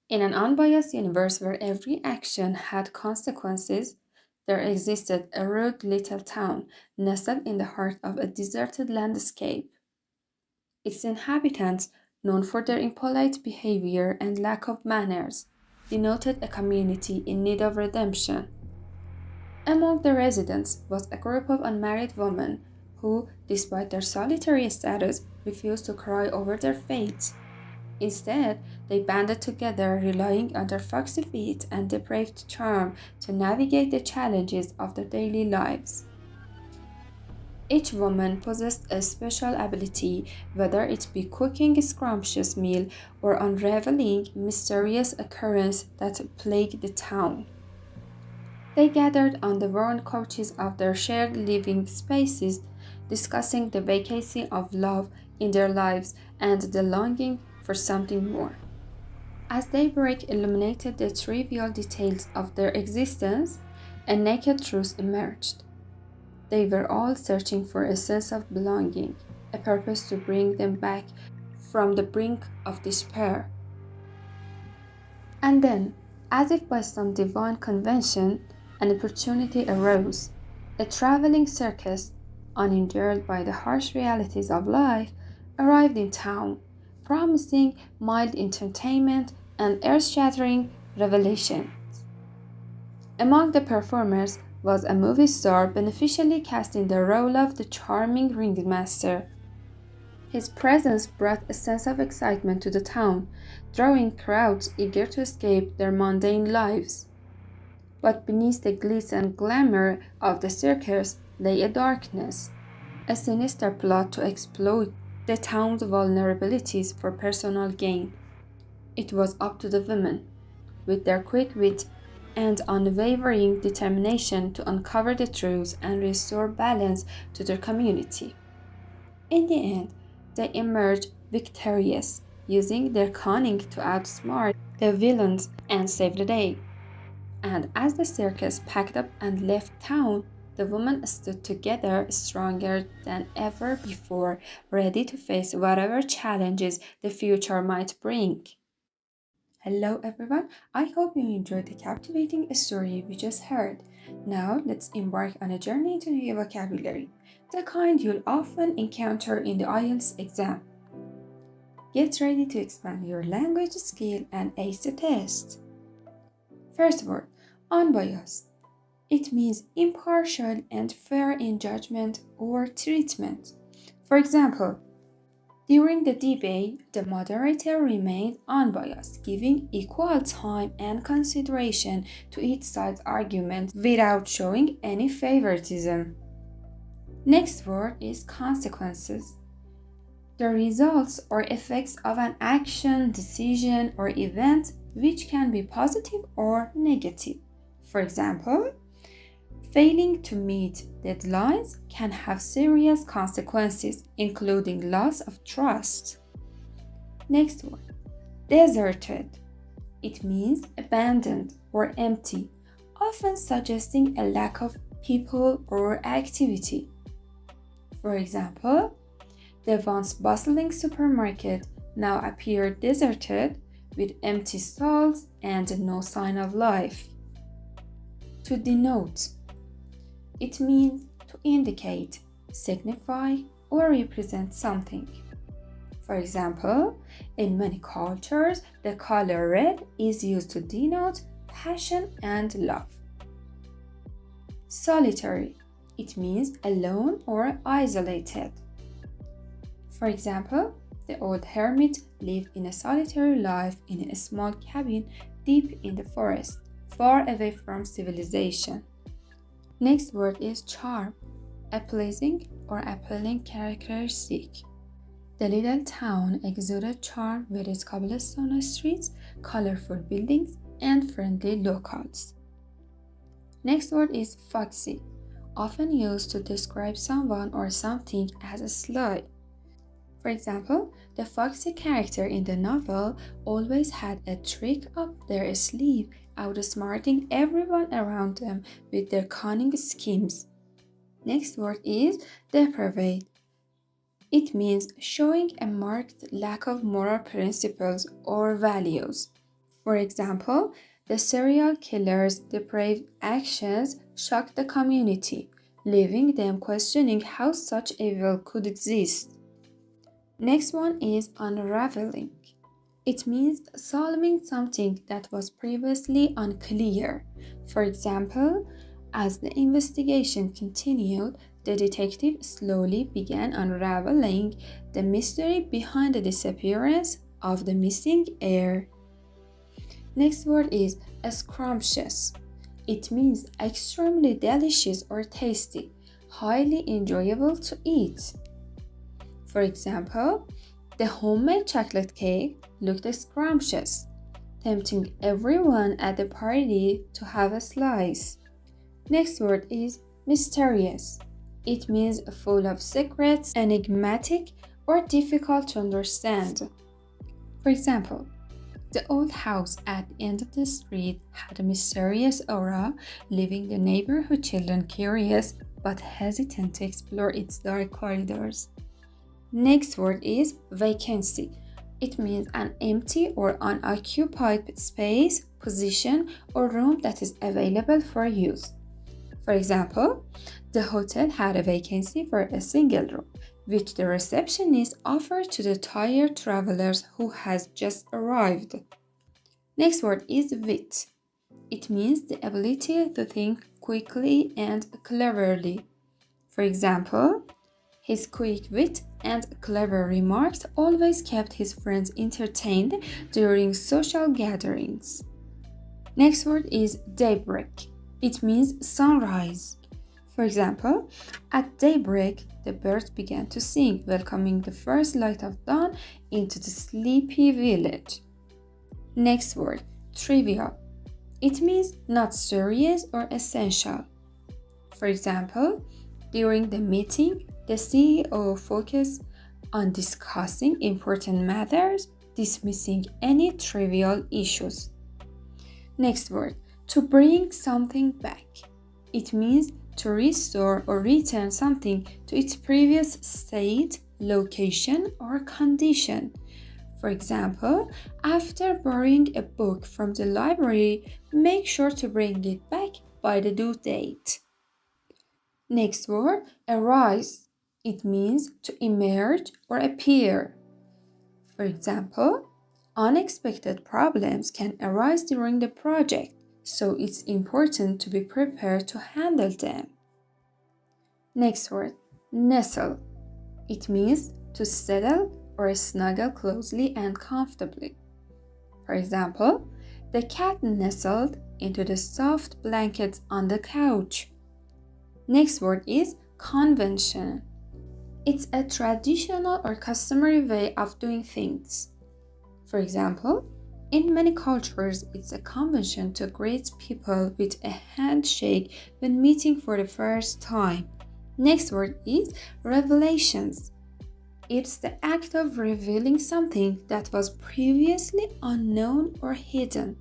In an unbiased universe where every action had consequences, there existed a rude little town nestled in the heart of a deserted landscape. Its inhabitants, known for their impolite behavior and lack of manners, denoted a community in need of redemption. Among the residents was a group of unmarried women who, despite their solitary status, refused to cry over their fate. Instead, they banded together, relying on their foxy feet and depraved charm to navigate the challenges of their daily lives. Each woman possessed a special ability, whether it be cooking a scrumptious meal or unraveling mysterious occurrences that plagued the town. They gathered on the worn couches of their shared living spaces, discussing the vacancy of love in their lives and the longing for something more. As daybreak illuminated the trivial details of their existence, a naked truth emerged. They were all searching for a sense of belonging, a purpose to bring them back from the brink of despair. And then, as if by some divine convention, an opportunity arose. A traveling circus, uninjured by the harsh realities of life, arrived in town, promising mild entertainment and earth shattering revelation. Among the performers was a movie star beneficially casting the role of the charming ringmaster. His presence brought a sense of excitement to the town, drawing crowds eager to escape their mundane lives. But beneath the glitz and glamour of the circus lay a darkness, a sinister plot to exploit the town's vulnerabilities for personal gain. It was up to the women, with their quick wit and unwavering determination, to uncover the truth and restore balance to their community. In the end, they emerged victorious, using their cunning to outsmart the villains and save the day. And as the circus packed up and left town, the women stood together stronger than ever before, ready to face whatever challenges the future might bring. Hello everyone, I hope you enjoyed the captivating story we just heard. Now let's embark on a journey into new vocabulary, the kind you'll often encounter in the IELTS exam. Get ready to expand your language skill and ace the test. First word, unbiased. It means impartial and fair in judgment or treatment. For example, during the debate, the moderator remained unbiased, giving equal time and consideration to each side's argument without showing any favoritism. Next word is consequences. The results or effects of an action, decision, or event which can be positive or negative. For example, failing to meet deadlines can have serious consequences, including loss of trust. Next one, deserted. It means abandoned or empty, often suggesting a lack of people or activity. For example, the once bustling supermarket now appeared deserted with empty stalls and no sign of life. To denote, it means to indicate, signify, or represent something. For example, in many cultures, the color red is used to denote passion and love. Solitary. It means alone or isolated. For example, the old hermit lived in a solitary life in a small cabin deep in the forest, far away from civilization. Next word is charm, a pleasing or appealing characteristic. The little town exuded charm with its cobblestone streets, colorful buildings, and friendly locals. Next word is foxy, often used to describe someone or something as sly. For example, the foxy character in the novel always had a trick up their sleeve, outsmarting everyone around them with their cunning schemes. Next word is depraved. It means showing a marked lack of moral principles or values. For example, the serial killer's depraved actions shocked the community, leaving them questioning how such evil could exist. Next one is unraveling. It means solving something that was previously unclear. For example, as the investigation continued, the detective slowly began unraveling the mystery behind the disappearance of the missing heir. Next word is scrumptious. It means extremely delicious or tasty, highly enjoyable to eat. For example, the homemade chocolate cake looked scrumptious, tempting everyone at the party to have a slice. Next word is mysterious. It means full of secrets, enigmatic, or difficult to understand. For example, the old house at the end of the street had a mysterious aura, leaving the neighborhood children curious but hesitant to explore its dark corridors. Next word is vacancy. It means an empty or unoccupied space, position, or room that is available for use. For example, the hotel had a vacancy for a single room, which the receptionist offered to the tired travelers who has just arrived. Next word is wit. It means the ability to think quickly and cleverly. For example, his quick wit and clever remarks always kept his friends entertained during social gatherings. Next word is daybreak. It means sunrise. For example, at daybreak, the birds began to sing, welcoming the first light of dawn into the sleepy village. Next word, trivial. It means not serious or essential. For example, during the meeting, the CEO focused on discussing important matters, dismissing any trivial issues. Next word, to bring something back. It means to restore or return something to its previous state, location, or condition. For example, after borrowing a book from the library, make sure to bring it back by the due date. Next word, arise. It means to emerge or appear. For example, unexpected problems can arise during the project, so it's important to be prepared to handle them. Next word, nestle. It means to settle or snuggle closely and comfortably. For example, the cat nestled into the soft blankets on the couch. Next word is convention. It's a traditional or customary way of doing things. For example, in many cultures, it's a convention to greet people with a handshake when meeting for the first time. Next word is revelations. It's the act of revealing something that was previously unknown or hidden.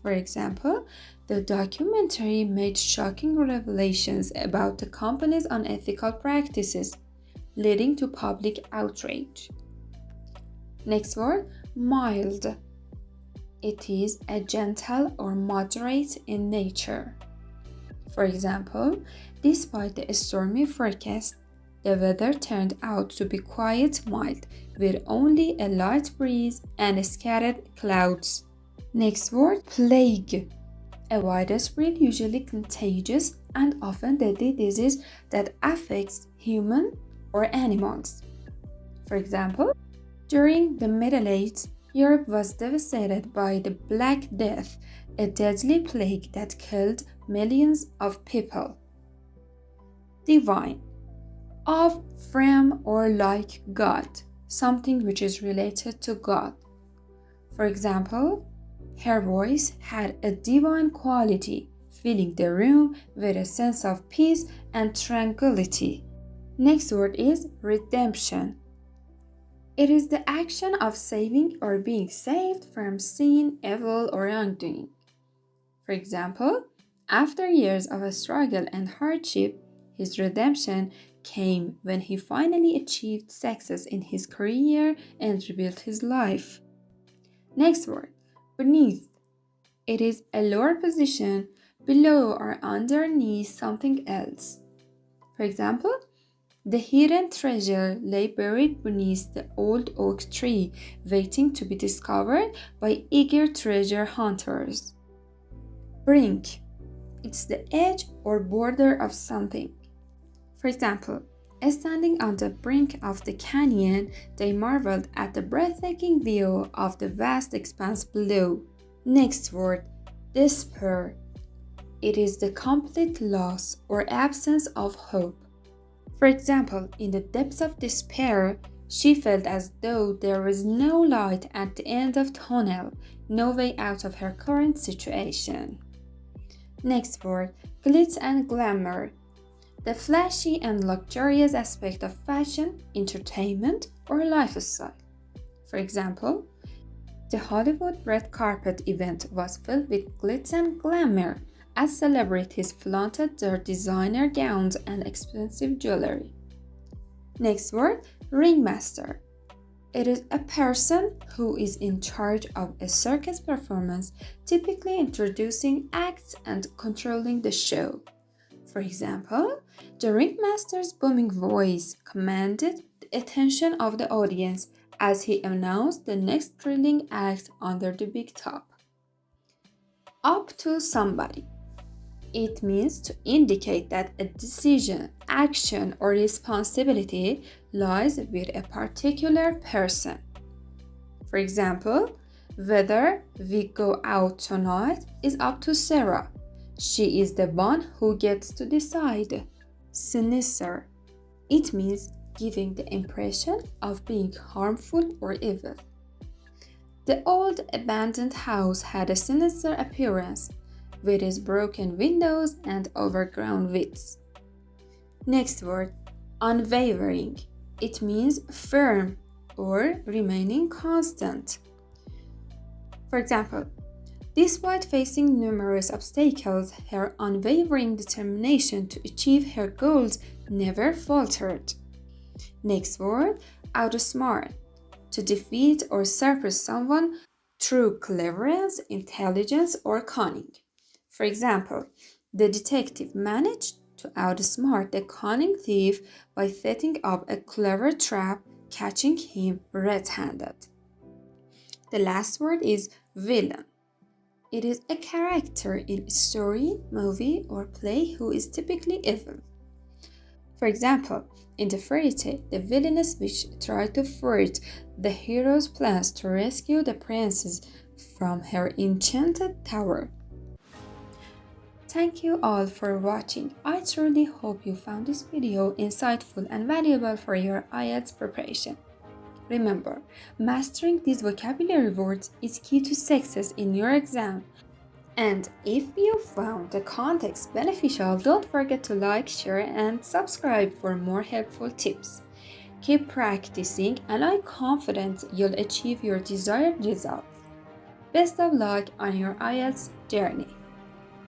For example, the documentary made shocking revelations about the company's unethical practices, leading to public outrage. Next word, mild. It is a gentle or moderate in nature. For example, despite the stormy forecast, the weather turned out to be quite mild, with only a light breeze and scattered clouds. Next word, plague. A widespread, usually contagious, and often deadly disease that affects humans or animals. For example, during the Middle Ages, Europe was devastated by the Black Death, a deadly plague that killed millions of people. Divine. Of, from, or like God, something which is related to God. For example, her voice had a divine quality, filling the room with a sense of peace and tranquility. Next word is redemption. It is the action of saving or being saved from sin, evil, or wrongdoing. For example, after years of struggle and hardship, his redemption came when he finally achieved success in his career and rebuilt his life. Next word, Beneath. It is a lower position below or underneath something else. For example, the hidden treasure lay buried beneath the old oak tree, waiting to be discovered by eager treasure hunters. Brink. It's the edge or border of something. For example, standing on the brink of the canyon, they marveled at the breathtaking view of the vast expanse below. Next word, despair. It is the complete loss or absence of hope. For example, in the depths of despair, she felt as though there was no light at the end of the tunnel, no way out of her current situation. Next word, glitz and glamour. The flashy and luxurious aspect of fashion, entertainment, or lifestyle. For example, the Hollywood red carpet event was filled with glitz and glamour as celebrities flaunted their designer gowns and expensive jewelry. Next word, ringmaster. It is a person who is in charge of a circus performance, typically introducing acts and controlling the show. For example, the ringmaster's booming voice commanded the attention of the audience as he announced the next thrilling act under the big top. Up to somebody. It means to indicate that a decision, action, or responsibility lies with a particular person. For example, whether we go out tonight is up to Sarah. She is the one who gets to decide. Sinister. It means giving the impression of being harmful or evil. The old abandoned house had a sinister appearance, with its broken windows and overgrown weeds. Next word, unwavering. It means firm or remaining constant. For example, despite facing numerous obstacles, her unwavering determination to achieve her goals never faltered. Next word, outsmart. To defeat or surpass someone through cleverness, intelligence, or cunning. For example, the detective managed to outsmart the cunning thief by setting up a clever trap, catching him red-handed. The last word is villain. It is a character in a story, movie, or play who is typically evil. For example, in the fairy tale, the villainous witch tried to thwart the hero's plans to rescue the princess from her enchanted tower. Thank you all for watching. I truly hope you found this video insightful and valuable for your IELTS preparation. Remember, mastering these vocabulary words is key to success in your exam. And if you found the context beneficial, don't forget to like, share, and subscribe for more helpful tips. Keep practicing, and I'm confident you'll achieve your desired results. Best of luck on your IELTS journey.